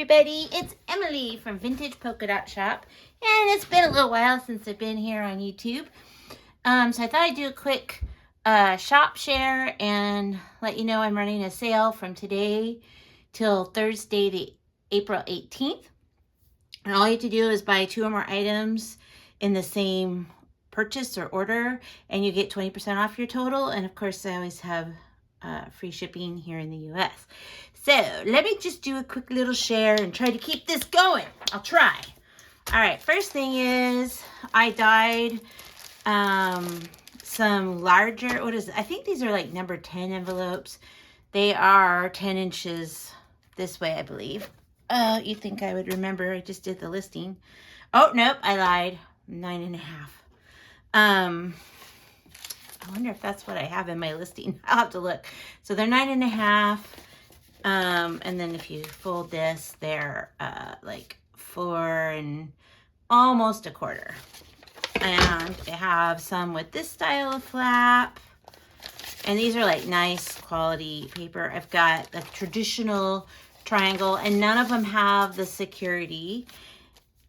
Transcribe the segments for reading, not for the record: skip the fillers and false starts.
everybody, it's Emily from Vintage Polka Dot Shop, and it's been a little while since I've been here on YouTube, so I thought I'd do a quick shop share and let you know I'm running a sale from today till Thursday, the April 18th, and all you have to do is buy 2 or more items in the same purchase or order, and you get 20% off your total, and of course I always have free shipping here in the US. So let me just do a quick little share and try to keep this going. I'll try. All right, first thing is I dyed some larger, what is it? I think these are like number 10 envelopes. They are 10 inches this way, I believe. You think I would remember, I just did the listing. Oh, nope, I lied, 9.5. I wonder if that's what I have in my listing. I'll have to look. So they're 9.5. And then if you fold this, they're like 4 and almost 1/4. And I have some with this style of flap. And these are like nice quality paper. I've got the traditional triangle, and none of them have the security.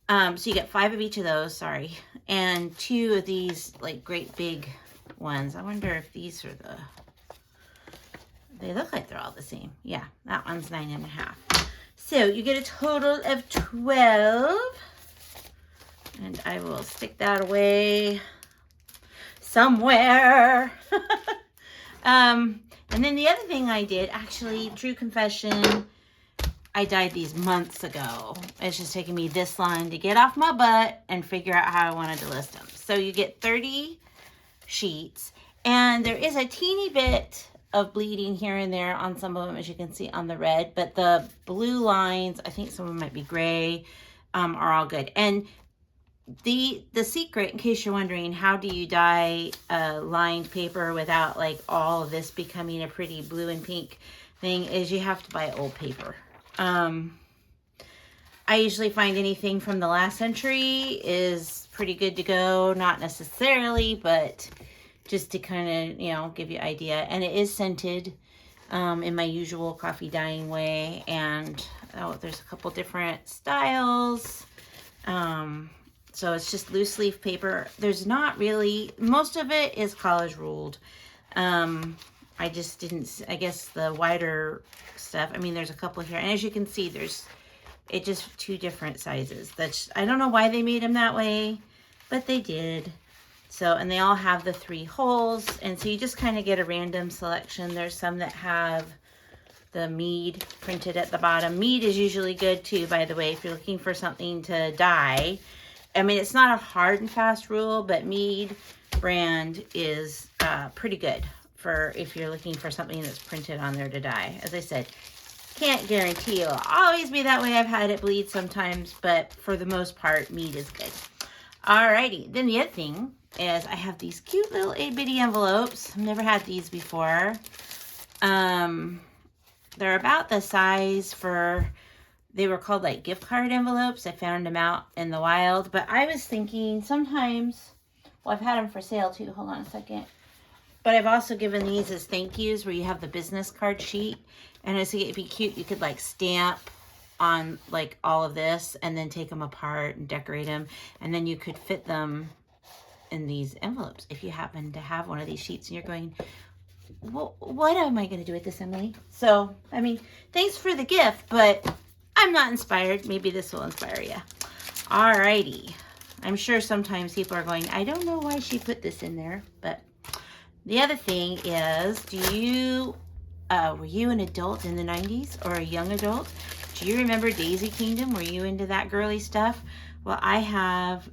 So you get 5 of each of those, sorry. And 2 of these like great big ones. I wonder if these are the, they look like they're all the same. Yeah, that one's 9.5. So you get a total of 12. And I will stick that away somewhere. And then the other thing I did, actually, true confession, I dyed these months ago. It's just taking me this long to get off my butt and figure out how I wanted to list them. So you get 30 sheets, and there is a teeny bit of bleeding here and there on some of them, as you can see on the red, but the blue lines, I think some of them might be gray, are all good. And the secret, in case you're wondering, how do you dye lined paper without like all of this becoming a pretty blue and pink thing, is you have to buy old paper. I usually find anything from the last century is pretty good to go. Not necessarily, but just to kind of, you know, give you an idea. And it is scented in my usual coffee dyeing way. And there's a couple different styles. So it's just loose leaf paper. There's not really, most of it is college ruled. I just didn't, I guess the wider stuff, I mean, there's a couple here. And as you can see, there's, it just 2 different sizes. That's, I don't know why they made them that way, but they did. So, and they all have the 3 holes. And so you just kind of get a random selection. There's some that have the mead printed at the bottom. Mead is usually good too, by the way, if you're looking for something to dye. I mean, it's not a hard and fast rule, but Mead brand is pretty good for if you're looking for something that's printed on there to dye. As I said, can't guarantee it'll always be that way. I've had it bleed sometimes, but for the most part, Mead is good. Alrighty, then the other thing is I have these cute little itty-bitty envelopes. I've never had these before. They're about the size for, they were called like gift card envelopes. I found them out in the wild, but I was thinking sometimes, well, I've had them for sale too. Hold on a second. But I've also given these as thank yous where you have the business card sheet. And I think it'd be cute. You could like stamp on like all of this and then take them apart and decorate them. And then you could fit them in these envelopes if you happen to have one of these sheets and you're going, well, what am I going to do with this, Emily? So, I mean, thanks for the gift, but I'm not inspired. Maybe this will inspire you. Alrighty. I'm sure sometimes people are going, I don't know why she put this in there, but the other thing is, do you, were you an adult in the 90s or a young adult? Do you remember Daisy Kingdom? Were you into that girly stuff? Well, I have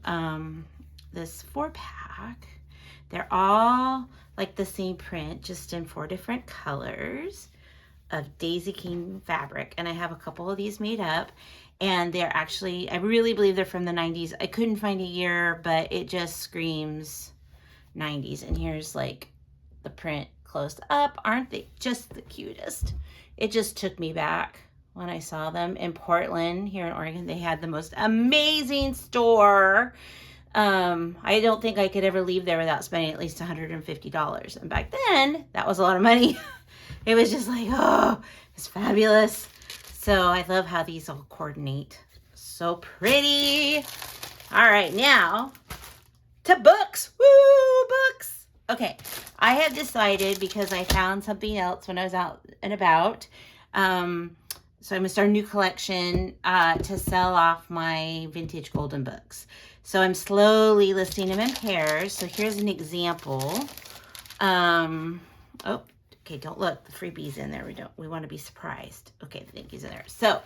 this 4-pack. They're all like the same print, just in 4 different colors of Daisy King fabric. And I have a couple of these made up. And they're actually, I really believe they're from the 90s. I couldn't find a year, but it just screams 90s. And here's like the print close up. Aren't they just the cutest? It just took me back when I saw them in Portland here in Oregon. They had the most amazing store. I don't think I could ever leave there without spending at least $150. And back then, that was a lot of money. It was just like, oh, it's fabulous. So I love how these all coordinate. So pretty. All right, now to books. Woo, books. Okay, I have decided, because I found something else when I was out and about, so I'm going to start a new collection to sell off my vintage golden books. So I'm slowly listing them in pairs. So here's an example. Oh, okay, don't look. The freebie's in there. We want to be surprised. Okay, the thank you's in there. So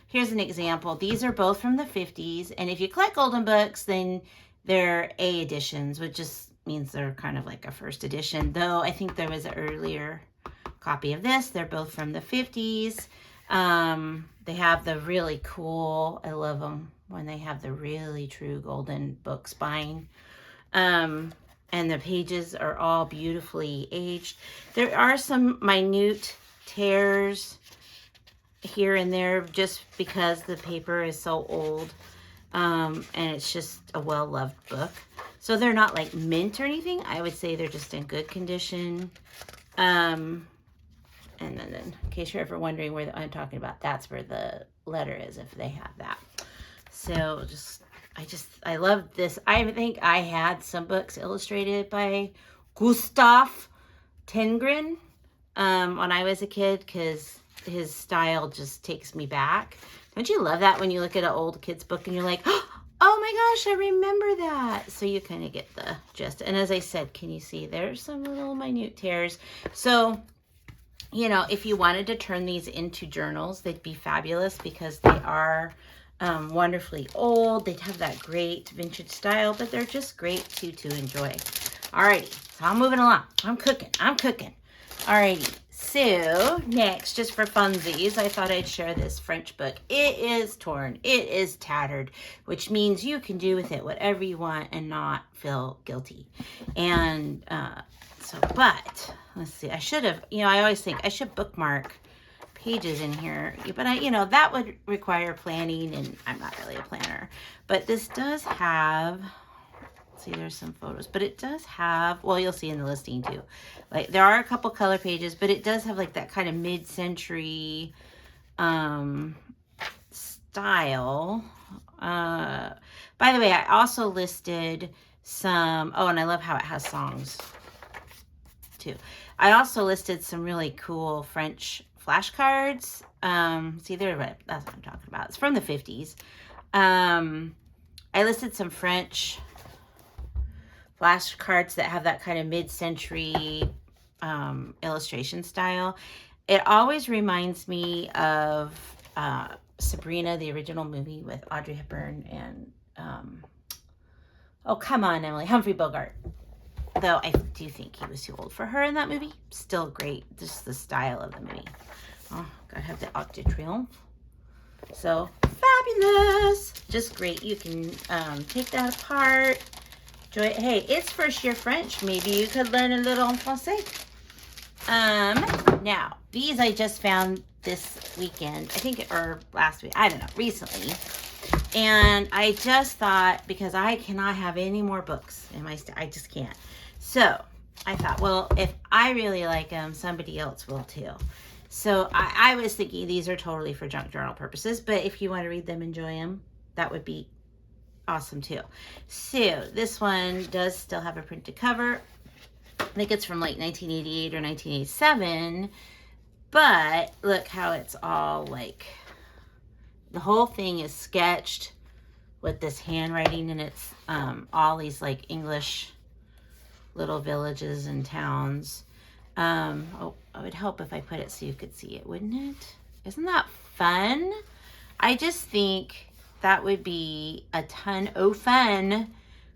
here's an example. These are both from the 50s. And if you collect golden books, then they're A editions, which just means they're kind of like a first edition. Though I think there was an earlier copy of this. They're both from the 50s. They have the really cool, I love them when they have the really true golden book spine. And the pages are all beautifully aged. There are some minute tears here and there just because the paper is so old. And it's just a well-loved book. So they're not like mint or anything. I would say they're just in good condition. And then in case you're ever wondering where I'm talking about, that's where the letter is if they have that. So I love this. I think I had some books illustrated by Gustav Tengren when I was a kid, because his style just takes me back. Don't you love that when you look at an old kid's book and you're like, oh my gosh, I remember that. So you kind of get the gist. And as I said, can you see there's some little minute tears? So, you know, if you wanted to turn these into journals, they'd be fabulous because they are wonderfully old. They'd have that great vintage style, but they're just great to enjoy. Alrighty, so I'm moving along. I'm cooking. Alrighty, so next, just for funsies, I thought I'd share this French book. It is torn. It is tattered, which means you can do with it whatever you want and not feel guilty. And but let's see, I should have, I always think I should bookmark pages in here, but that would require planning, and I'm not really a planner. But this does have, see, there's some photos, but it does have, well, you'll see in the listing too, like there are a couple color pages, but it does have like that kind of mid-century style. By the way, I also listed some, oh, and I love how it has songs too. I also listed some really cool French flashcards. See, that's what I'm talking about. It's from the 50s. I listed some French flashcards that have that kind of mid-century illustration style. It always reminds me of Sabrina, the original movie with Audrey Hepburn and oh, come on, Emily, Humphrey Bogart. Though I do think he was too old for her in that movie. Still great. Just the style of the movie. Oh, gotta have the Arc de Triomphe. So fabulous. Just great. You can take that apart. Enjoy it. Hey, it's first year French. Maybe you could learn a little en français. Now, these I just found this weekend. I think, or last week. I don't know. Recently. And I just thought, because I cannot have any more books in my I just can't. So I thought, well, if I really like them, somebody else will too. So I was thinking these are totally for junk journal purposes, but if you want to read them, enjoy them, that would be awesome too. So this one does still have a printed cover. I think it's from like 1988 or 1987, but look how it's all like, the whole thing is sketched with this handwriting, and it's all these like English little villages and towns. Oh, it would help if I put it so you could see it, wouldn't it? Isn't that fun? I just think that would be a ton of fun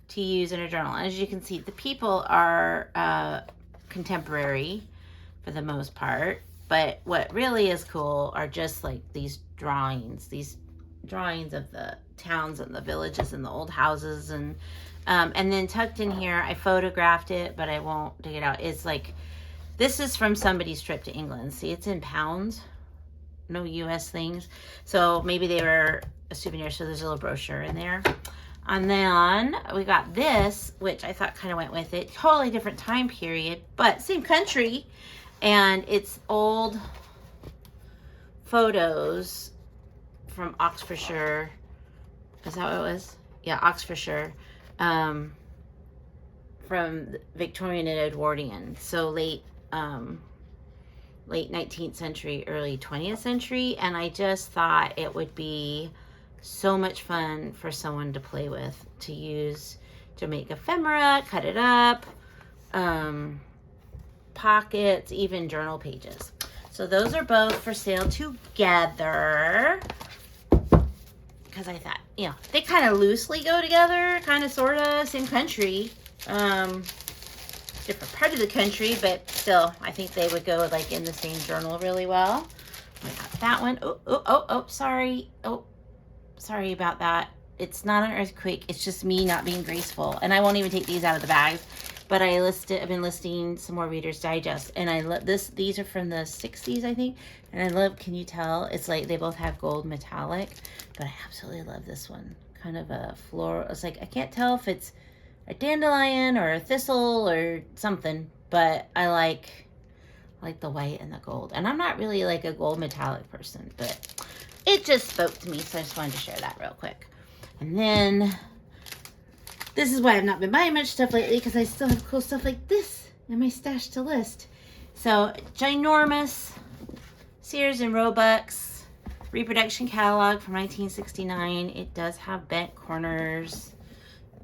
to use in a journal. As you can see, the people are contemporary for the most part, but what really is cool are just like these drawings of the towns and the villages and the old houses, and then tucked in here, I photographed it, but I won't dig it out. It's like, this is from somebody's trip to England. See, it's in pounds, no US things. So maybe they were a souvenir, so there's a little brochure in there. And then we got this, which I thought kind of went with it. Totally different time period, but same country. And it's old photos from Oxfordshire. Is that what it was? Yeah, Oxfordshire. From Victorian and Edwardian. So late 19th century, early 20th century. And I just thought it would be so much fun for someone to play with, to use, to make ephemera, cut it up, pockets, even journal pages. So those are both for sale together, because I thought, you know, they kind of loosely go together, kind of, sort of, same country, different part of the country, but still, I think they would go like in the same journal really well. I got that one. Oh, sorry. Oh, sorry about that. It's not an earthquake. It's just me not being graceful. And I won't even take these out of the bags. But I've been listing some more Reader's Digest. And I love this. These are from the 60s, I think. And I love, can you tell? It's like they both have gold metallic. But I absolutely love this one. Kind of a floral. It's like, I can't tell if it's a dandelion or a thistle or something. But I like the white and the gold. And I'm not really like a gold metallic person. But it just spoke to me. So I just wanted to share that real quick. And then, this is why I've not been buying much stuff lately, because I still have cool stuff like this in my stash to list. So, ginormous Sears and Roebuck's reproduction catalog from 1969. It does have bent corners.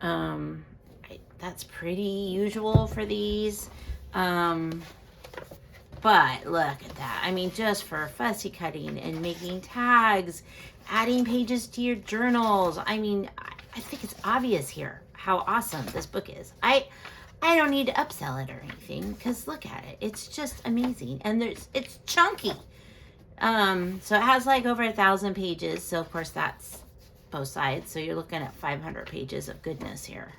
That's pretty usual for these. But look at that. I mean, just for fussy cutting and making tags, adding pages to your journals. I mean, I think it's obvious here how awesome this book is. I don't need to upsell it or anything, because look at it. It's just amazing. And it's chunky. So it has like over 1,000 pages. So of course that's both sides. So you're looking at 500 pages of goodness here.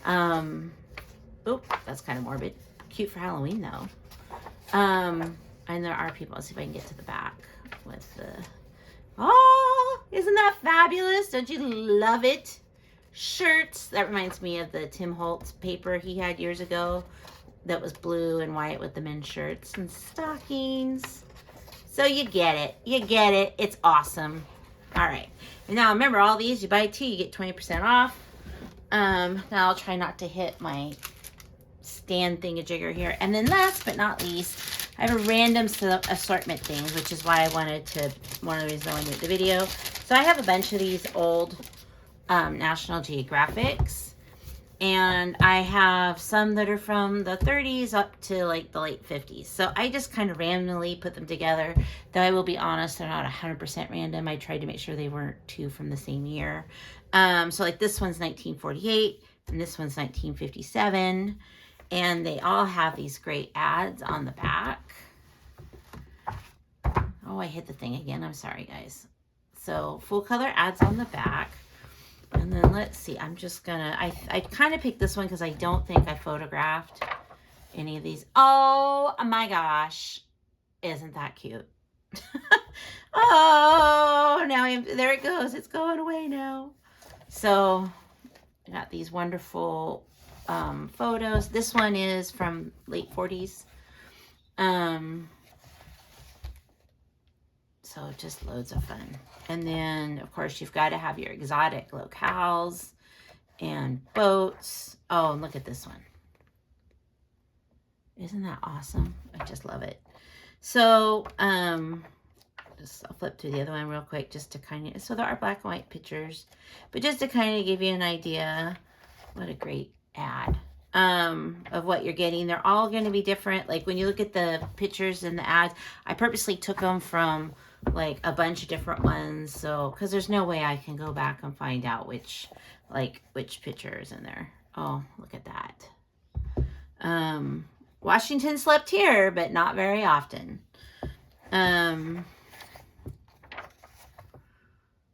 Oh, that's kind of morbid. Cute for Halloween though. And there are people, let's see if I can get to the back with the, oh, isn't that fabulous? Don't you love it? Shirts. That reminds me of the Tim Holtz paper he had years ago that was blue and white with the men's shirts, and stockings. So you get it. You get it. It's awesome. All right. And now remember, all these, you buy two, you get 20% off. Now I'll try not to hit my stand thingamajigger here. And then last but not least, I have a random assortment thing, which is why I wanted to, one of the reasons I wanted to make the video. So I have a bunch of these old National Geographics, and I have some that are from the 30s up to like the late 50s. So I just kind of randomly put them together. Though I will be honest, they're not 100% random. I tried to make sure they weren't two from the same year. So like this one's 1948 and this one's 1957. And they all have these great ads on the back. Oh, I hit the thing again. I'm sorry, guys. So full color ads on the back. And then let's see. I'm just gonna, I kind of picked this one because I don't think I photographed any of these. Oh my gosh. Isn't that cute? Oh, now there it goes. It's going away now. So I got these wonderful photos. This one is from late 40s. So just loads of fun. And then of course you've got to have your exotic locales and boats. Oh, and look at this one. Isn't that awesome? I just love it. So I'll flip through the other one real quick just to kind of, so there are black and white pictures, but just to kind of give you an idea. What a great ad of what you're getting. They're all going to be different. Like when you look at the pictures and the ads, I purposely took them from like a bunch of different ones, so because there's no way I can go back and find out which picture is in there. Oh, look at that. Washington slept here, but not very often.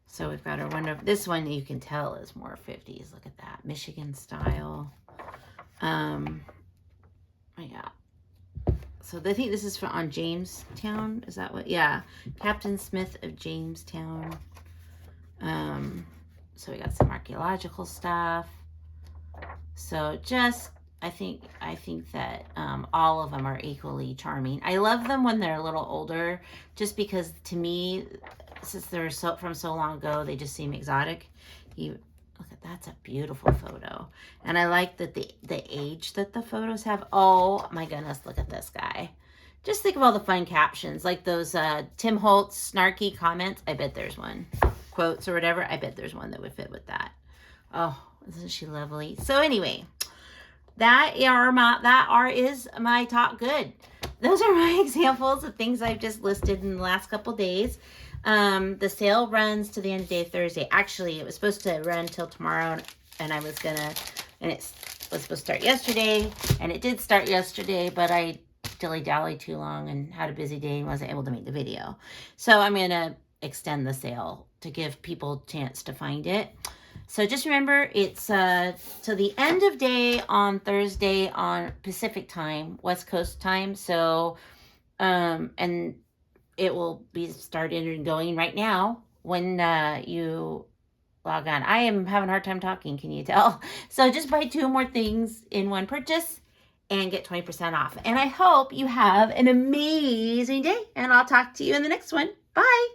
So we've got our wonderful, this one you can tell is more 50s. Look at that, Michigan style. Yeah. So I think this is on Jamestown. Is that what? Yeah. Captain Smith of Jamestown. So we got some archaeological stuff. So just I think that all of them are equally charming. I love them when they're a little older, just because to me, since they're from so long ago, they just seem exotic. Look at that's a beautiful photo, and I like that the age that the photos have. Oh my goodness, look at this guy. Just think of all the fun captions, like those Tim Holtz snarky comments. I bet there's one. Quotes or whatever. I bet there's one that would fit with that. Oh, isn't she lovely? So anyway, that is my top good. Those are my examples of things I've just listed in the last couple days. The sale runs to the end of the day Thursday. Actually, it was supposed to run till tomorrow, and it was supposed to start yesterday, and it did start yesterday, but I dilly-dallied too long and had a busy day and wasn't able to make the video. So I'm going to extend the sale to give people a chance to find it. So just remember, it's to the end of day on Thursday on Pacific time, West Coast time. So, and it will be started and going right now when you log on. I am having a hard time talking, can you tell? So just buy 2 more things in one purchase and get 20% off. And I hope you have an amazing day, and I'll talk to you in the next one. Bye.